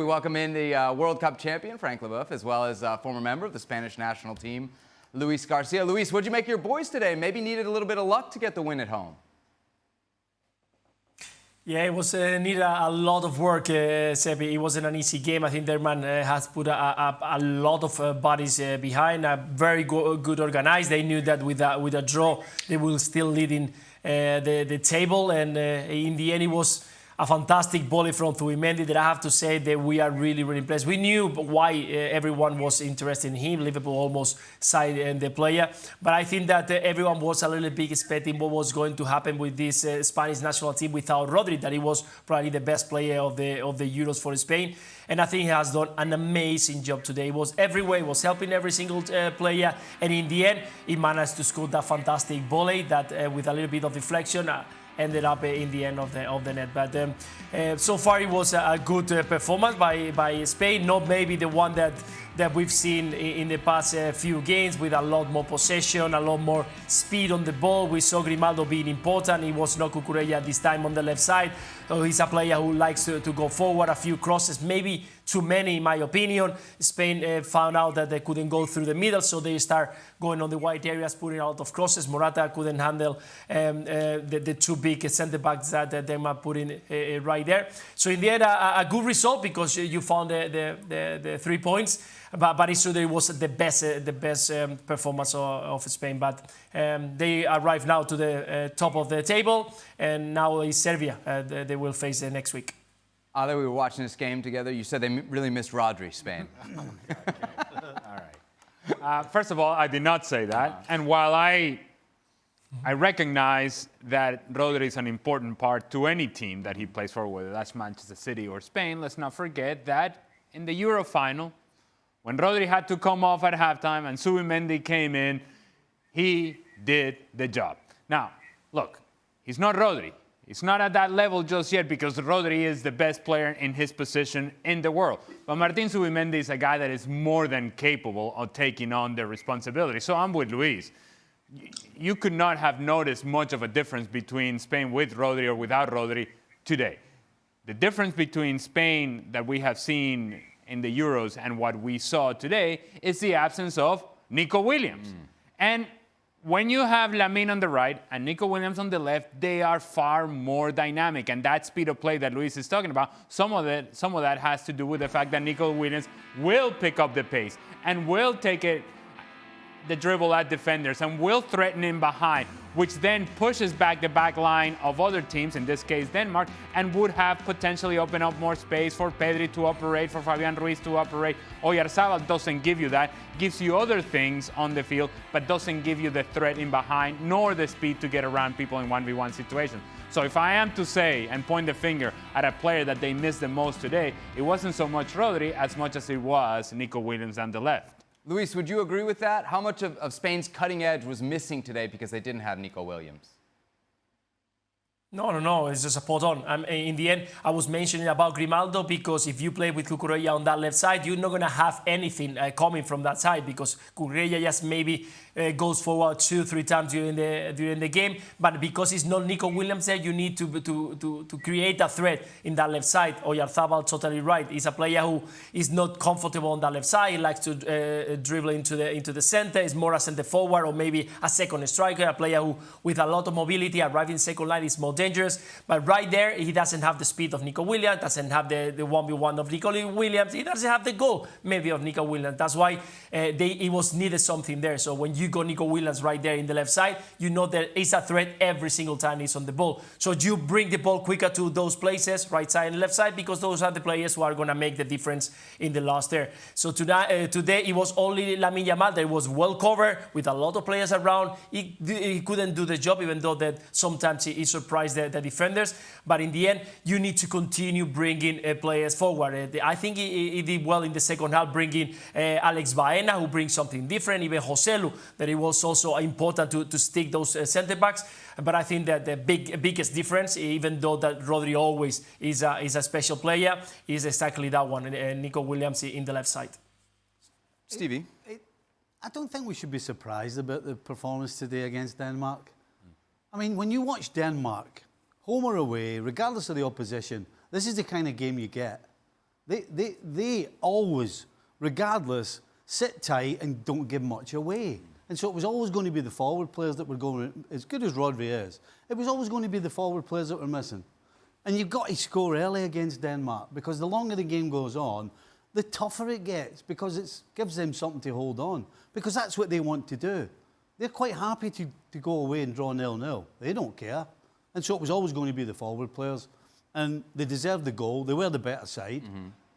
We welcome in the World Cup champion, Frank Leboeuf, as well as a former member of the Spanish national team, Luis Garcia. Luis, what'd you make of your boys today? Maybe needed a little bit of luck to get the win at home. Yeah, it was needed a lot of work, Sebi. It wasn't an easy game. I think their man has put a lot of bodies behind. Very good organized. They knew that with a draw, they will still lead in the table. And in the end, it was a fantastic volley from Zubimendi that I have to say that we are really, really impressed. We knew why everyone was interested in him. Liverpool almost signed the player. But I think that everyone was a little bit expecting what was going to happen with this Spanish national team without Rodri, that he was probably the best player of the Euros for Spain. And I think he has done an amazing job today. He was everywhere, he was helping every single player. And in the end, he managed to score that fantastic volley that with a little bit of deflection, ended up in the end of the net. But so far it was a good performance by Spain, not maybe the one that we've seen in the past few games, with a lot more possession, a lot more speed on the ball. We saw Grimaldo being important. He was not Cucurella this time on the left side. So he's a player who likes to go forward, a few crosses, maybe too many in my opinion. Spain found out that they couldn't go through the middle, so they start going on the wide areas, putting a lot of crosses. Morata couldn't handle the two big centre-backs that they were putting right there. So in the end, a good result, because you found the 3 points. But it's true that it was the best performance of Spain. But they arrive now to the top of the table, and now it's Serbia they will face next week. Ale, we were watching this game together. You said they really missed Rodri, Spain. All right. First of all, I did not say that. And while I recognize that Rodri is an important part to any team that he plays for, whether that's Manchester City or Spain, let's not forget that in the Euro final, when Rodri had to come off at halftime and Zubimendi came in, he did the job. Now, look, he's not Rodri. He's not at that level just yet, because Rodri is the best player in his position in the world. But Martin Zubimendi is a guy that is more than capable of taking on the responsibility. So I'm with Luis. You could not have noticed much of a difference between Spain with Rodri or without Rodri today. The difference between Spain that we have seen in the Euros and what we saw today is the absence of Nico Williams. And when you have Lamine on the right and Nico Williams on the left, they are far more dynamic. And that speed of play that Luis is talking about, some of that has to do with the fact that Nico Williams will pick up the pace and will take the dribble at defenders and will threaten in behind, which then pushes back the back line of other teams, in this case Denmark, and would have potentially opened up more space for Pedri to operate, for Fabian Ruiz to operate. Oyarzabal doesn't give you that, gives you other things on the field, but doesn't give you the threat in behind, nor the speed to get around people in 1v1 situations. So if I am to say and point the finger at a player that they missed the most today, it wasn't so much Rodri as much as it was Nico Williams on the left. Luis, would you agree with that? How much of Spain's cutting edge was missing today because they didn't have Nico Williams? No, it's just a spot on. In the end, I was mentioning about Grimaldo, because if you play with Cucurella on that left side, you're not going to have anything coming from that side, because Cucurella just maybe goes forward 2-3 times during the game. But because it's not Nico Williams there, you need to create a threat in that left side. Oyarzabal, totally right. He's a player who is not comfortable on that left side. He likes to dribble into the center. He's more a center forward, or maybe a second striker, a player who, with a lot of mobility, arriving second line, is more dangerous. But right there, he doesn't have the speed of Nico Williams, doesn't have the 1v1 of Nico Williams. He doesn't have the goal maybe of Nico Williams. That's why it was needed something there. So when you got Nico Williams right there in the left side, you know that it's a threat every single time he's on the ball. So you bring the ball quicker to those places, right side and left side, because those are the players who are going to make the difference in the last there. So today it was only Lamine Yamal that was well covered with a lot of players around. He couldn't do the job, even though that sometimes he surprised the defenders. But in the end, you need to continue bringing players forward. I think he did well in the second half, bringing Alex Baena, who brings something different, even Joselu, that it was also important to stick those centre-backs. But I think that the biggest difference, even though that Rodri always is a special player, is exactly that one, Nico Williams in the left side. Stevie? I don't think we should be surprised about the performance today against Denmark. I mean, when you watch Denmark, home or away, regardless of the opposition, this is the kind of game you get. They always, regardless, sit tight and don't give much away. And so it was always going to be the forward players that were going, as good as Rodri is, it was always going to be the forward players that were missing. And you've got to score early against Denmark, because the longer the game goes on, the tougher it gets, because it gives them something to hold on, because that's what they want to do. They're quite happy to go away and draw 0-0. They don't care. And so it was always going to be the forward players. And they deserved the goal. They were the better side.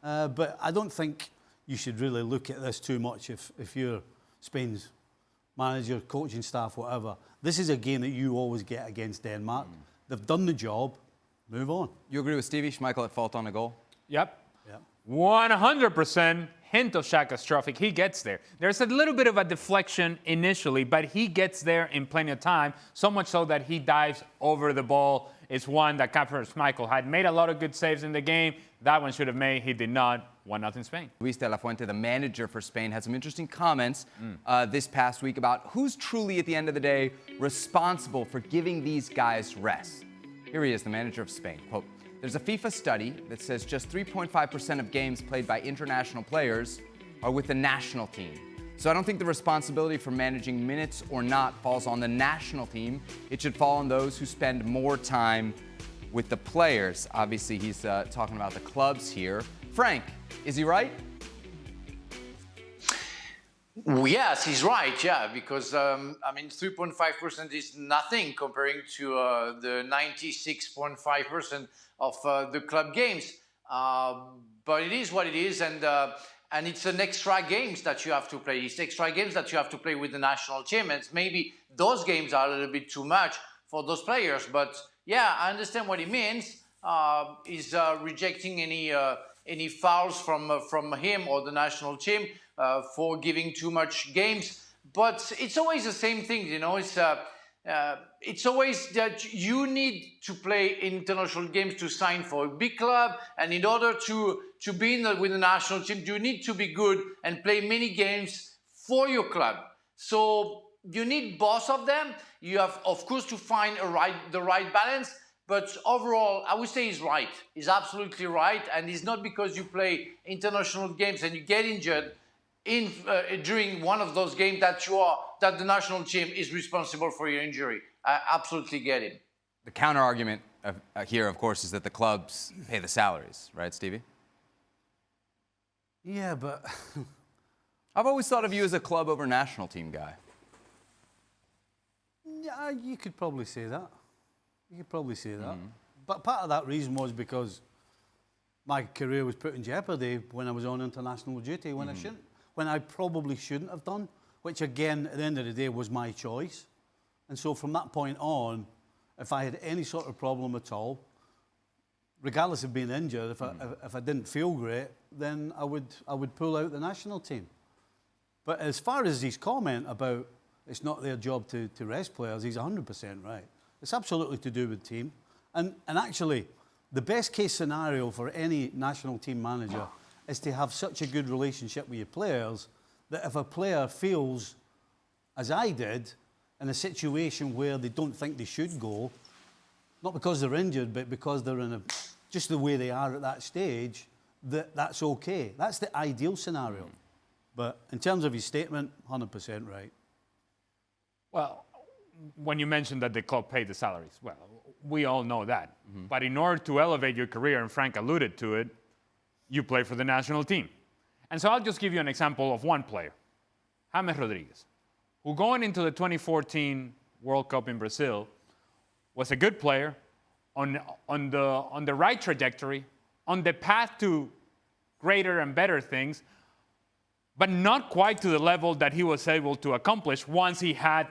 But I don't think you should really look at this too much if you're Spain's manager, coaching staff, whatever. This is a game that you always get against Denmark. They've done the job. Move on. You agree with Stevie? Schmeichel at fault on a goal? Yep. 100%. Hint of catastrophic. He gets there. There's a little bit of a deflection initially, but he gets there in plenty of time, so much so that he dives over the ball. It's one that Kasper Schmeichel had made a lot of good saves in the game. That one should have made. He did not. 1-0 Spain. Luis de la Fuente, the manager for Spain, had some interesting comments this past week about who's truly, at the end of the day, responsible for giving these guys rest. Here he is, the manager of Spain. Quote, "There's a FIFA study that says just 3.5% of games played by international players are with the national team. So I don't think the responsibility for managing minutes or not falls on the national team. It should fall on those who spend more time with the players." Obviously, he's talking about the clubs here. Frank, is he right? Yes, he's right, yeah, because, 3.5% is nothing comparing to the 96.5% of the club games. But it is what it is, and it's an extra games that you have to play. It's extra games that you have to play with the national team, and maybe those games are a little bit too much for those players. But, yeah, I understand what he means. He's rejecting any fouls from him or the national team for giving too much games, but it's always the same thing, you know. It's always that you need to play international games to sign for a big club, and in order to be with the national team, you need to be good and play many games for your club. So you need both of them. You have, of course, to find the right balance. But overall, I would say he's right. He's absolutely right, and it's not because you play international games and you get injured during one of those games that the national team is responsible for your injury. I absolutely get it. The counter argument here, of course, is that the clubs pay the salaries, right, Stevie? Yeah, but I've always thought of you as a club over national team guy. yeah, you could probably say that. You could probably say that. But part of that reason was because my career was put in jeopardy when I was on international duty, when I probably shouldn't have done, which again, at the end of the day, was my choice. And so from that point on, if I had any sort of problem at all, regardless of being injured, if I didn't feel great, then I would pull out the national team. But as far as his comment about it's not their job to rest players, he's 100% right. It's absolutely to do with team. And actually, the best case scenario for any national team manager is to have such a good relationship with your players that if a player feels, as I did, in a situation where they don't think they should go, not because they're injured, but because they're just the way they are at that stage, that's okay. That's the ideal scenario. But in terms of his statement, 100% right. Well, when you mentioned that the club paid the salaries, well, we all know that. But in order to elevate your career, and Frank alluded to it, you play for the national team. And so I'll just give you an example of one player, James Rodriguez, who going into the 2014 World Cup in Brazil was a good player, on the right trajectory, on the path to greater and better things, but not quite to the level that he was able to accomplish once he had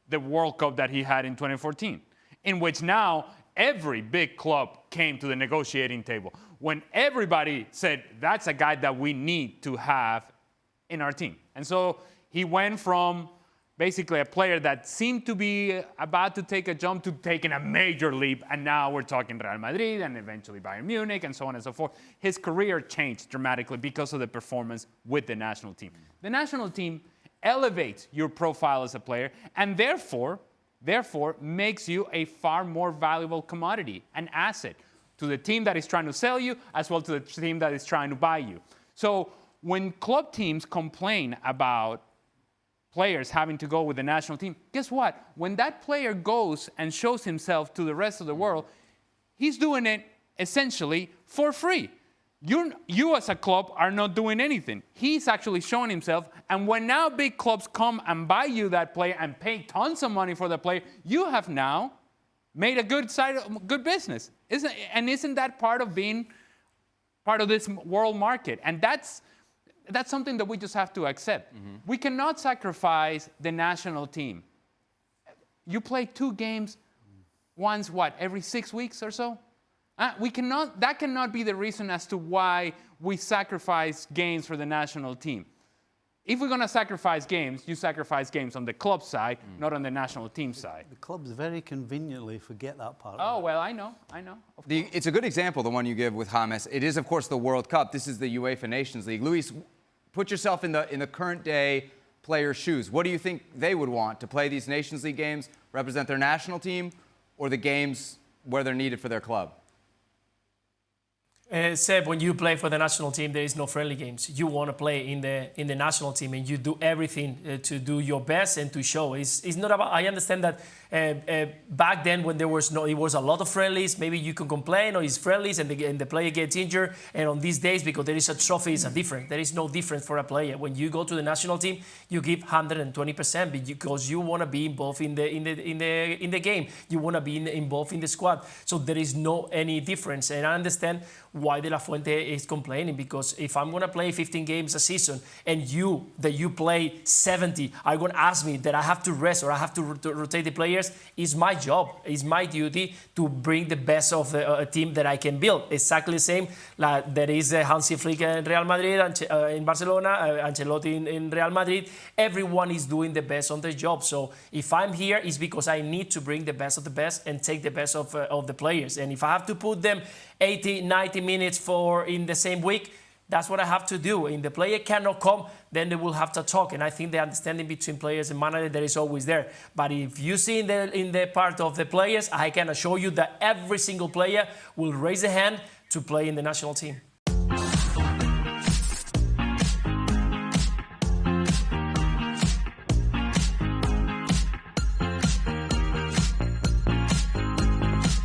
the World Cup that he had in 2014, in which now every big club came to the negotiating table. When everybody said, that's a guy that we need to have in our team. And so he went from basically a player that seemed to be about to take a jump to taking a major leap, and now we're talking Real Madrid and eventually Bayern Munich and so on and so forth. His career changed dramatically because of the performance with the national team. The national team elevates your profile as a player, and therefore makes you a far more valuable commodity, an asset to the team that is trying to sell you, as well to the team that is trying to buy you. So when club teams complain about players having to go with the national team, guess what? When that player goes and shows himself to the rest of the world, he's doing it essentially for free. You as a club are not doing anything. He's actually showing himself, and when now big clubs come and buy you that player and pay tons of money for the player, you have now made a good business. Isn't that part of being part of this world market? And that's something that we just have to accept. Mm-hmm. We cannot sacrifice the national team. You play 2 games once, every 6 weeks or so? That cannot be the reason as to why we sacrifice games for the national team. If we're going to sacrifice games, you sacrifice games on the club side, not on the national team side. The clubs very conveniently forget that part. Oh, well, I know. It's a good example, the one you give with James. It is, of course, the World Cup. This is the UEFA Nations League. Luis, put yourself in the current day players' shoes. What do you think they would want, to play these Nations League games, represent their national team, or the games where they're needed for their club? Seb, when you play for the national team, there is no friendly games. You want to play in the national team, and you do everything to do your best and to show. It's not about. I understand that back then, when it was a lot of friendlies. Maybe you can complain, or it's friendlies, and the player gets injured. And on these days, because there is a trophy, it's different. There is no difference for a player. When you go to the national team, you give 120% because you want to be involved in the game. You want to be involved in the squad. So there is no any difference. And I understand why De La Fuente is complaining, because if I'm going to play 15 games a season and you play 70 are going to ask me that I have to rest or I have to rotate the players, it's my job, it's my duty to bring the best of the team that I can build. Exactly the same like there is Hansi Flick in Real Madrid, in Barcelona, Ancelotti in Real Madrid. Everyone is doing the best on their job. So if I'm here, it's because I need to bring the best of the best and take the best of the players. And if I have to put them 80, 90 minutes in the same week, that's what I have to do. And the player cannot come, then they will have to talk. And I think the understanding between players and manager, that is always there. But if you see in the part of the players, I can assure you that every single player will raise a hand to play in the national team.